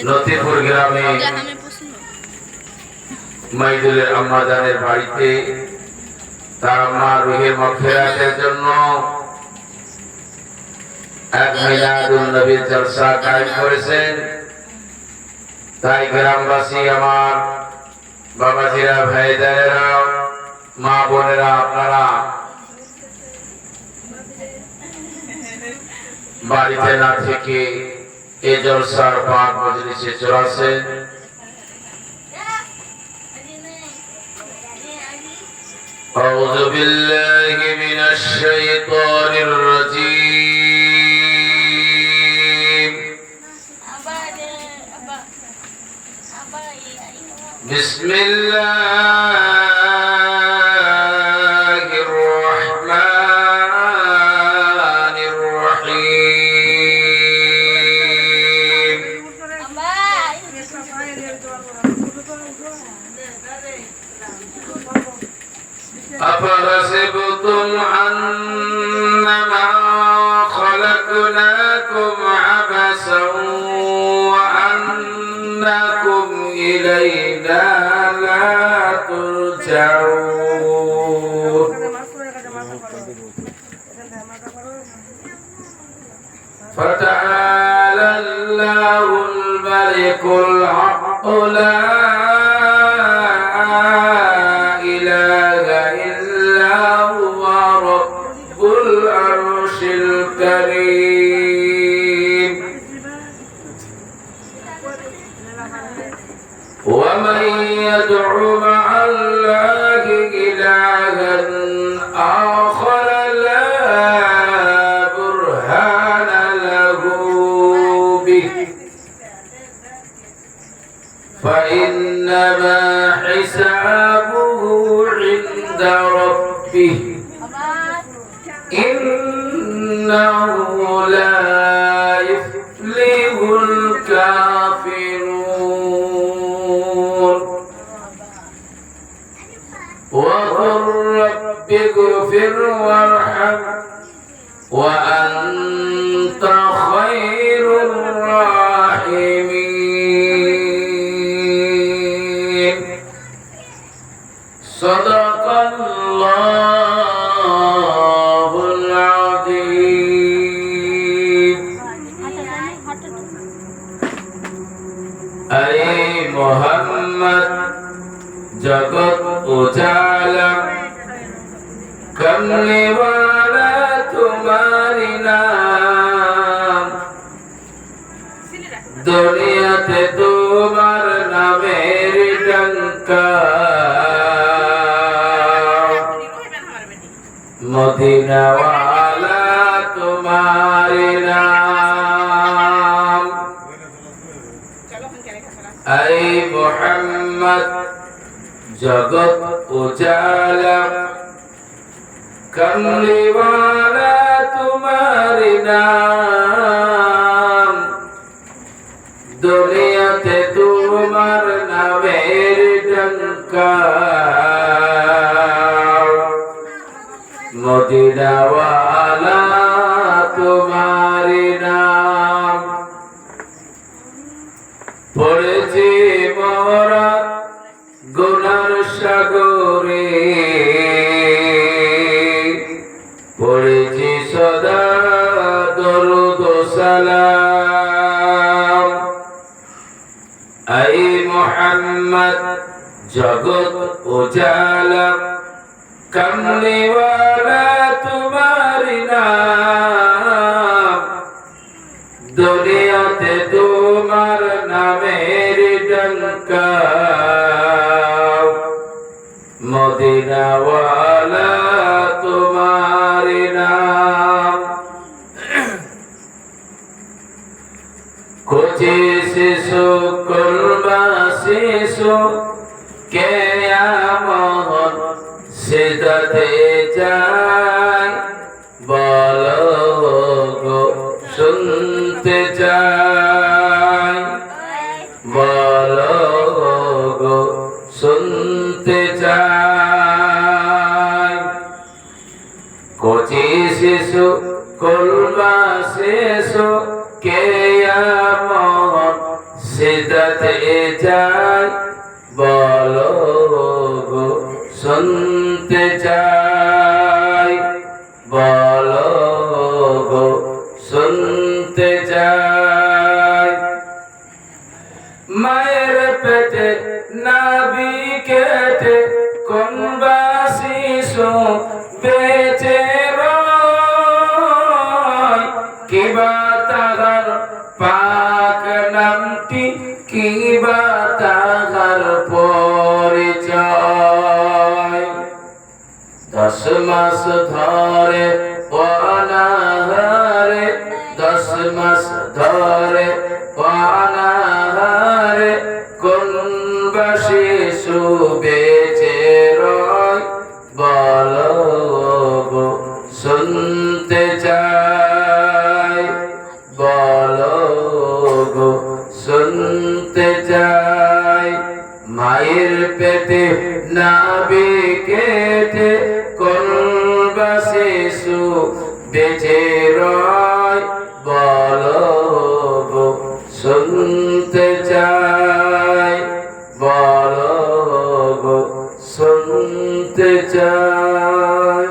লতিপুর গ্রামে মাইদুলের আম্মাজানের বাড়িতে তার আম্মার রুহের মাগফিরাতের জন্য এক মিলাদুন নবীর জলসা কায়েম করেছেন। তাই গ্রামবাসী, আমার বাবাজিরা, ভাইজানেরা, মা বোনেরা, আপনারা বাড়িতে না থেকে এই জলসার পাক মজলিসে চলে আসেন। أعوذ بالله من الشيطان الرجيم. بسم الله الرحمن الرحيم. أفحسبتم أنما خلقناكم عبثا وأنكم إلينا لا ترجعون. فتعالى الله الملك الحق لا إله إلا هو رب العرش الكريم. ومن يدع مع الله إلها آخر لا برهان له به فإنما حسابه عند ربه إنه لا يفلح الكافرون. وقل رب اغفر وارحم وأنت خير الراحمين. صدق الله العظيم. अरे मोहम्मद जगत उजाला करने वाला तुम्हारी नाम, दुनियाते तुम्हार नामेर डंका, मदीना वाला तुम्हारे नाम। ऐ मोहम्मद जगत उजाला करने वाला तुम्हारे नाम, दुनियाते तुम्हार नामेर डंका, मदीना वाला तुम्हारे नाम। पड़ेছি মোরা গুনার সাগরে, পড়েছি সদা দরুদ ও সালাম। আই মোহাম্মদ জগত উজালা करने वाला तुम्हारी नाम, दुनियाते तुम्हार नामेर डंका, मदीना वाला तुम्हारे नाम। खोजे शिशु कुर्बा शिशु के मोहन सिदते जाय, बोलो गो सुनते जाय, बोलो गो सुनते जाय। कोची शिशु कुलमा शिशु के मोहन সিজদাতে যাই বলো গো শুনতে চাই বলো গো শুনতে চাই মায়ের পেটে নাভি কেটে কোন বা শিশু বেঁচে রয় কিবা তাহার পাক নামটি কিবা তাহার পরিচয় 10 মাস ধরে অনাহারে 10 মাস ধরে অনাহারে কোন বা শিশু বেঁচে রয় বলো গো শুনতে চাই বলো গো শুনতে চাই মায়ের পেটে নাভি কেটে কোন বা শিশু বেঁচে রয় বলো গো শুনতে চাই বলো গো শুনতে চাই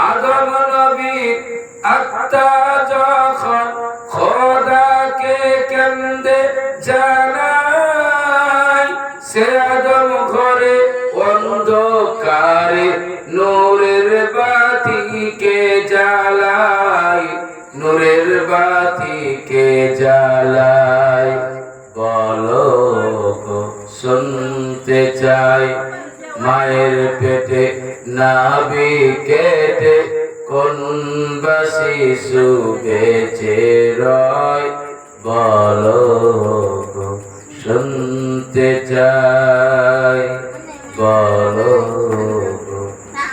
আদম নবীর আত্মা যখন খোদাকে কেন্দ্রে জানায় সে আদম ঘরে অন্ধকারে নূরের বাতিকে জ্বালায় নূরের বাতিকে জ্বালায় বলো গো শুনতে চাই মায়ের পেটে নাভি কেটে কোন বা শিশু বেঁচে রয় বলো গো শুনতে চাই বলো গো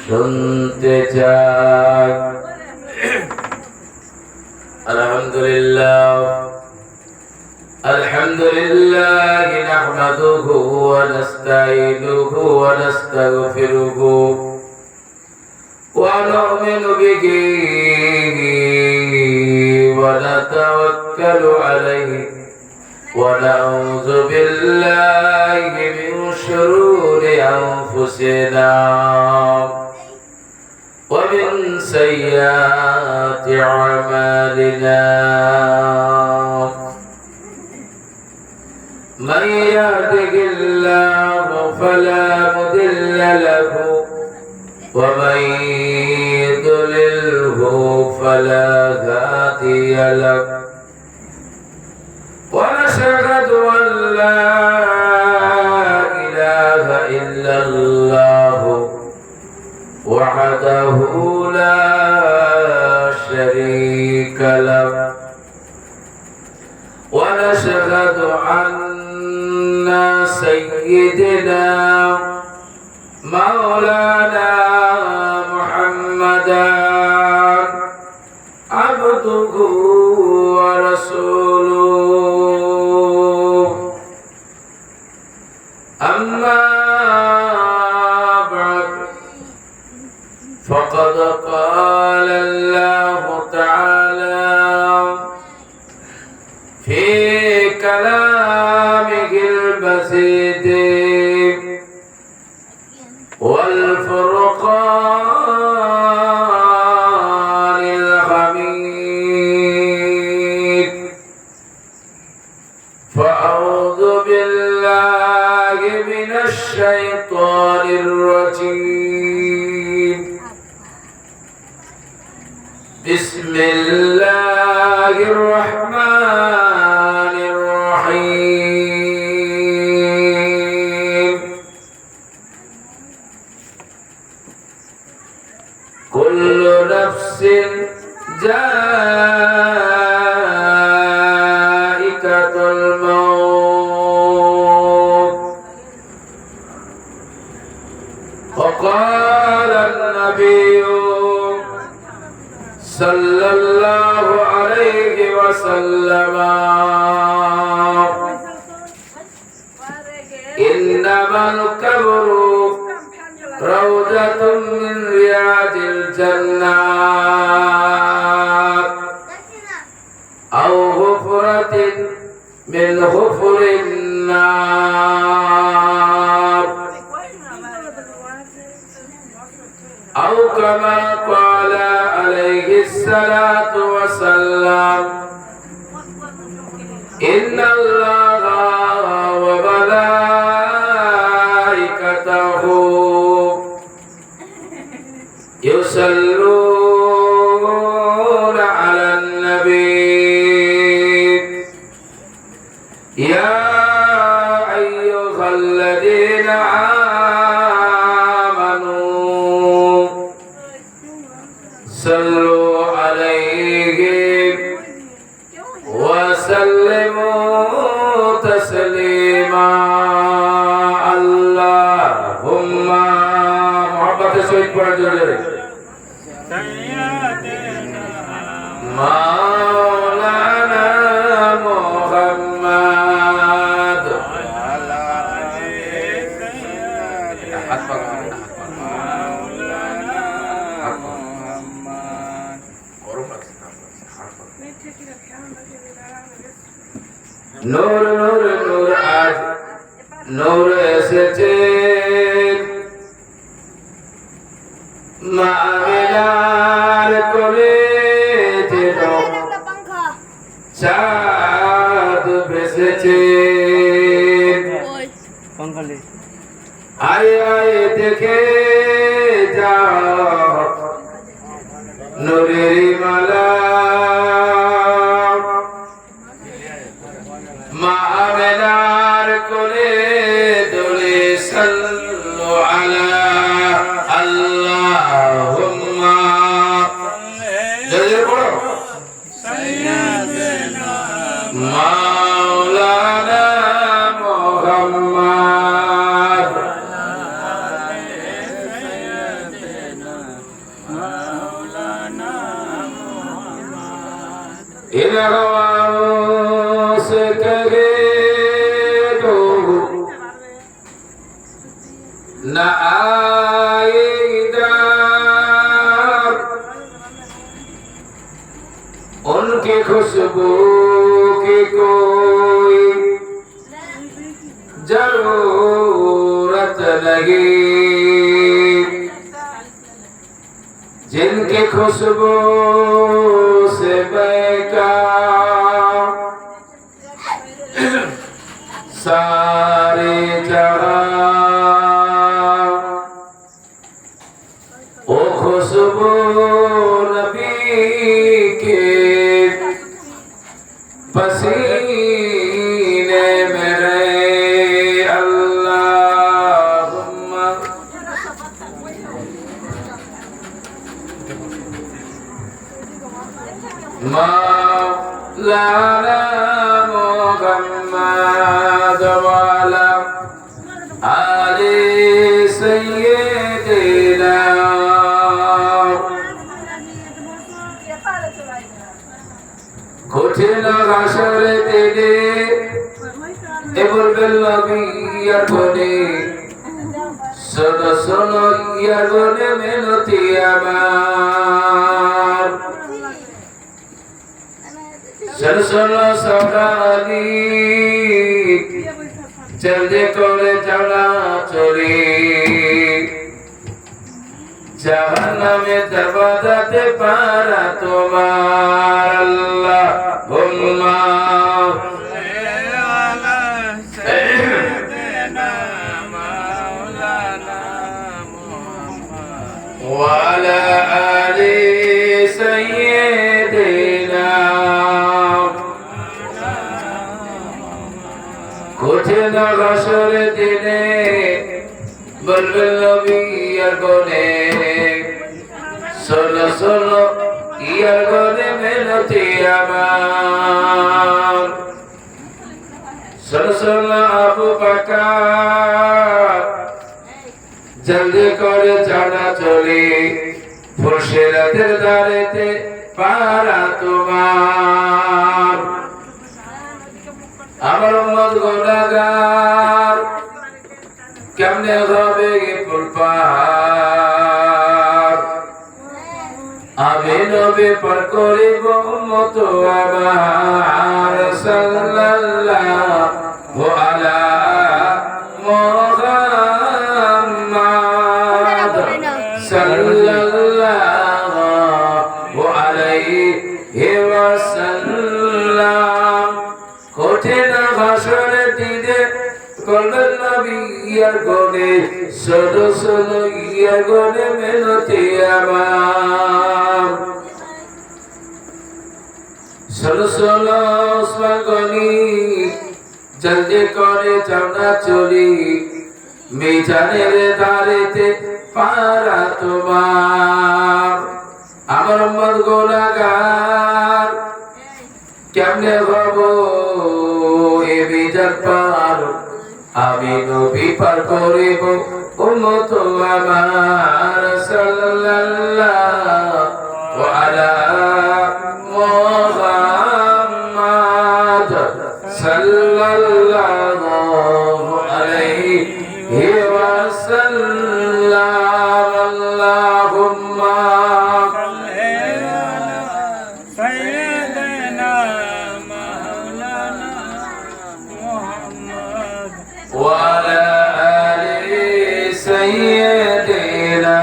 শুনতে চাই আলহামদুলিল্লাহ الحمد لله نحمده ونستعينه ونستغفره ونؤمن به ونتوكل عليه ونعوذ بالله من شرور أنفسنا ومن سيئات أعمالنا من يهده الله فلا مضل له ومن يضلله فلا هادي له ونشهد أن لا إله إلا الله وحده لا شريك له ونشهد أن سيدنا مولانا محمدا عبده ورسوله أما بعد فقد قال الله تعالى في كلامه البسيط والفرقان الحميد فأعوذ بالله من الشيطان الرجيم بسم الله الرحمن الرحيم كل نفس ذائقة الموت وقال النبي صلى الله عليه وسلم إنما القبر روضة من رياض الجنة أو حفرة من غفر النار أو كما قال عليه الصلاة والسلام إن الله وملائكته يصلون على النبي يا أيها الذين آمنوا صلوا عليه وسلموا تسليما اللهم محبت سويت پڑھ جوڑے مولانا محمد নূর নূর নূর আজ নূর এসেছে মা আমিনার কোলে যেন চাঁদ ভেসেছে আয় আয় দেখে যাও নূরের মালা মা আমিনার কোলে দোলে সাল্লু আলা আল্লাহুম্মা জলদি পড়ো সাইয়্যিদানা মাওলানা মুহাম্মদ इन्हों से कहे तो न आएगा उनकी खुशबू की कोई जरूरत नहीं जिनकी खुशबू से बेकार सारे जहां ओ खुशबू नबी के पसीने में रहे अल्लाहुम्मा मौलाना मुहम्मद वाला आले सय्यिदना কঠিন হাসরে দিনে এ বলবেন নবী ইয়া কোনে শোনো শোনো ইয়া কোনে মিনতি আমার শোনো শোনো সকালি জলদি করে চলা চলি জাহান্নামে দরবাজাতে পারা তোমার আল্লাহুম্মা আলা সাইয়্যিদিনা মাওলানা মুহাম্মদ ওয়া আলা আলি সাইয়্যিদিনা কঠিন হাসরের দিনে বলবেন নবী ইয়ার কোনে শোনো শোনো ইয়ার কোনে মিনতি আমার শোনো শোনো আবু বকর জলদি করে জানা চলি ফুরসিরাতের দাঁড়েতে পারা তোমার আমার উম্মত গুনাহগার কেমনে হবে ফুলপার আমি নবী পার করিব উম্মত আমার সাল্লাল্লাহু কঠিন ভাষণের দিনে করবেন নবী ইয়ার গনে ষোলো ষোলো ইয়ার গনে মেনতি আমার ষোলো ষোলো ওসমান গনি জলদি করে যাওনা চলি মিজানের দাঁড়িতে পারা তোমার আমার উম্মত গুনাহগার কেমনে ভাবো এ মিজান পার আমি নবী পার করিব উম্মত আমার সাল্লাল্লাহু আলা মুহাম্মাদ সাল্লাল্লাহু আলাইহি ওয়াসাল্লাম আল্লাহুম্মা وعلى آل سيدنا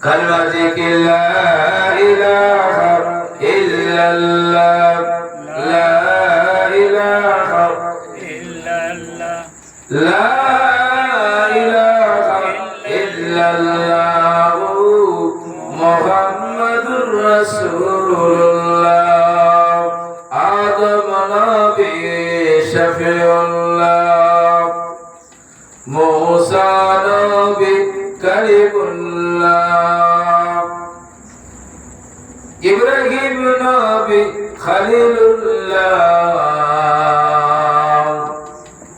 كلمة لا إله إلا الله لا إله إلا الله لا إله إلا الله محمد رسول الله آدم نبي شفيع الله موسى نبي كلم الله إبراهيم نبي خليل الله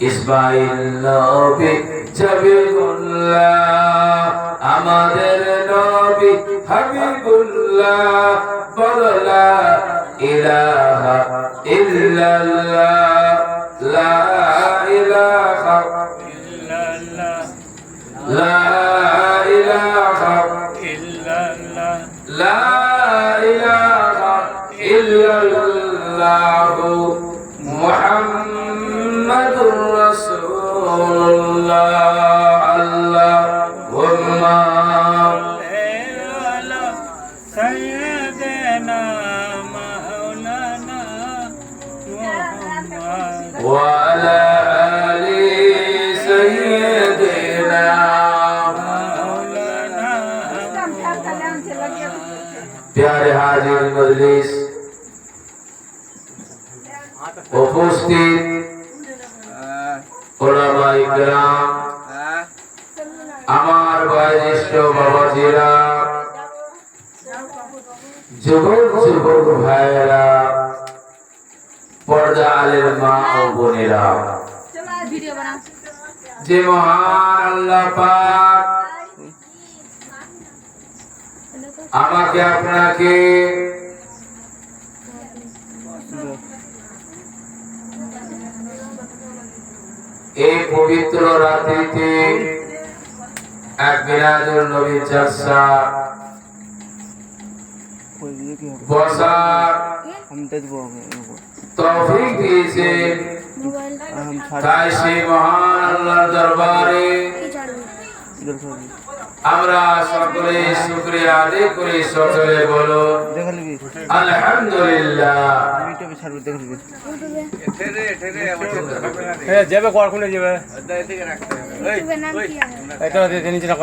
إسماعيل نبي جبيل الله আমাদের নবী হাবিবুল্লাহ বলা ইলাহা ইল্লাল্লাহ লা ইলাহা ইল্লাল্লাহ লা ইলাহা ইল্লাল্লাহ লা ইলাহা ইল্লাল্লাহ মুহাম্মাদুর রাসূলুল্লাহ আল্লাহুম্মা وعلى آل سيدنا प्यारे हाजिर मजलिस उपस्थित उलमा इकराम আমার বয়োজ্যেষ্ঠ বাবাজিরা যুবক যুবক ভাইয়েরা পর্দা আলের মা ও বোনেরা যে মহান আল্লাহ পাক আমাকে আপনাকে এই পবিত্র রাত্রিতে এক মিলাদুন নবী জালসা বসার তৌফিক দিয়েছে তাই সেই মহান আল্লাহর দরবারে আমরা সকলে শুকরিয়া আদায় করি সকলে বলো আলহামদুলিল্লাহ যাবে কখন যাবে এটা নিচে না